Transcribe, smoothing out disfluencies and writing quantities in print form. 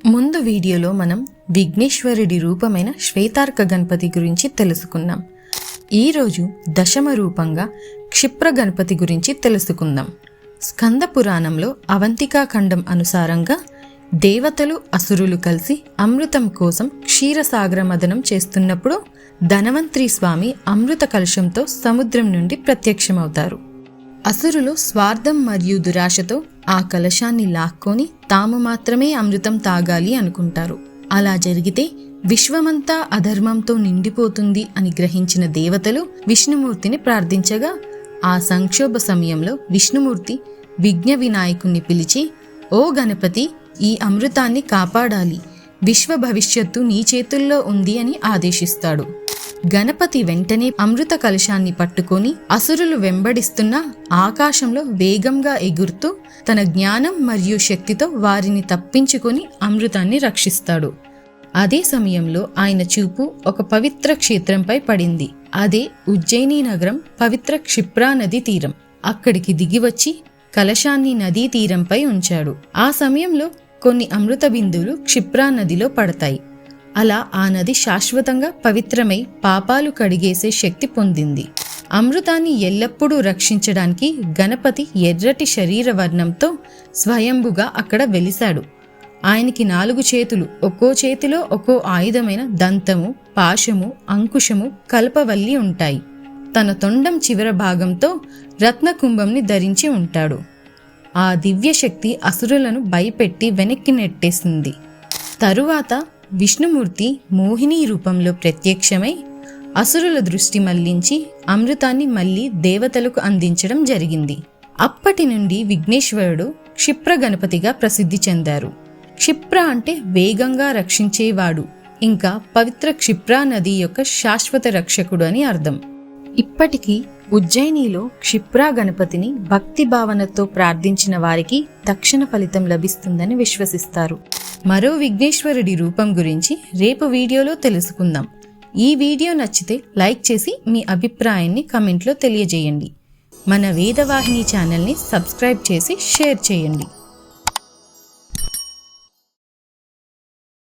ముందు వీడియోలో మనం విఘ్నేశ్వరుడి రూపమైన శ్వేతార్క గణపతి గురించి తెలుసుకున్నాం. ఈరోజు దశమ రూపంగా క్షిప్ర గణపతి గురించి తెలుసుకుందాం. స్కంద పురాణంలో అవంతికా ఖండం అనుసారంగా దేవతలు అసురులు కలిసి అమృతం కోసం క్షీరసాగర మదనం చేస్తున్నప్పుడు ధనవంత్రి స్వామి అమృత కలశంతో సముద్రం నుండి ప్రత్యక్షమవుతారు. అసురులు స్వార్థం మరియు దురాశతో ఆ కలశాన్ని లాక్కొని తాము మాత్రమే అమృతం తాగాలి అనుకుంటారు. అలా జరిగితే విశ్వమంతా అధర్మంతో నిండిపోతుంది అని గ్రహించిన దేవతలు విష్ణుమూర్తిని ప్రార్థించగా ఆ సంక్షోభ సమయంలో విష్ణుమూర్తి విఘ్న వినాయకుణ్ణి పిలిచి, ఓ గణపతి, ఈ అమృతాన్ని కాపాడాలి, విశ్వ భవిష్యత్తు నీ చేతుల్లో ఉంది అని ఆదేశిస్తాడు. గణపతి వెంటనే అమృత కలశాన్ని పట్టుకొని అసురులు వెంబడిస్తున్న ఆకాశంలో వేగంగా ఎగురుతూ తన జ్ఞానం మరియు శక్తితో వారిని తప్పించుకొని అమృతాన్ని రక్షిస్తాడు. అదే సమయంలో ఆయన చూపు ఒక పవిత్ర క్షేత్రంపై పడింది. అదే ఉజ్జయిని నగరం పవిత్ర క్షిప్రా నది తీరం. అక్కడికి దిగివచ్చి కలశాన్ని నదీ తీరంపై ఉంచాడు. ఆ సమయంలో కొన్ని అమృత బిందువులు క్షిప్రా నదిలో పడతాయి. అలా ఆ నది శాశ్వతంగా పవిత్రమై పాపాలు కడిగేసే శక్తి పొందింది. అమృతాన్ని ఎల్లప్పుడూ రక్షించడానికి గణపతి ఎర్రటి శరీర వర్ణంతో స్వయంభుగా అక్కడ వెలిశాడు. ఆయనకి 4 చేతులు, ఒక్కో చేతిలో ఒక్కో ఆయుధమైన దంతము, పాశము, అంకుశము, కల్పవల్లి ఉంటాయి. తన తొండం చివర భాగంతో రత్నకుంభంని ధరించి ఉంటాడు. ఆ దివ్యశక్తి అసురులను భయపెట్టి వెనక్కి నెట్టేసింది. తరువాత విష్ణుమూర్తి మోహిని రూపంలో ప్రత్యక్షమై అసురుల దృష్టి మళ్లించి అమృతాన్ని మళ్లీ దేవతలకు అందించడం జరిగింది. అప్పటి నుండి విఘ్నేశ్వరుడు క్షిప్ర గణపతిగా ప్రసిద్ధి చెందారు. క్షిప్ర అంటే వేగంగా రక్షించేవాడు, ఇంకా పవిత్ర క్షిప్రా నది యొక్క శాశ్వత రక్షకుడు అని అర్థం. ఇప్పటికీ ఉజ్జయినిలో క్షిప్రా గణపతిని భక్తి భావనతో ప్రార్థించిన వారికి తక్షణ ఫలితం లభిస్తుందని విశ్వసిస్తారు. మరో విఘ్నేశ్వరుడి రూపం గురించి రేపు వీడియోలో తెలుసుకుందాం. ఈ వీడియో నచ్చితే లైక్ చేసి మీ అభిప్రాయాన్ని కమెంట్లో తెలియజేయండి. మన వేదవాహిని ఛానల్ని సబ్స్క్రైబ్ చేసి షేర్ చేయండి.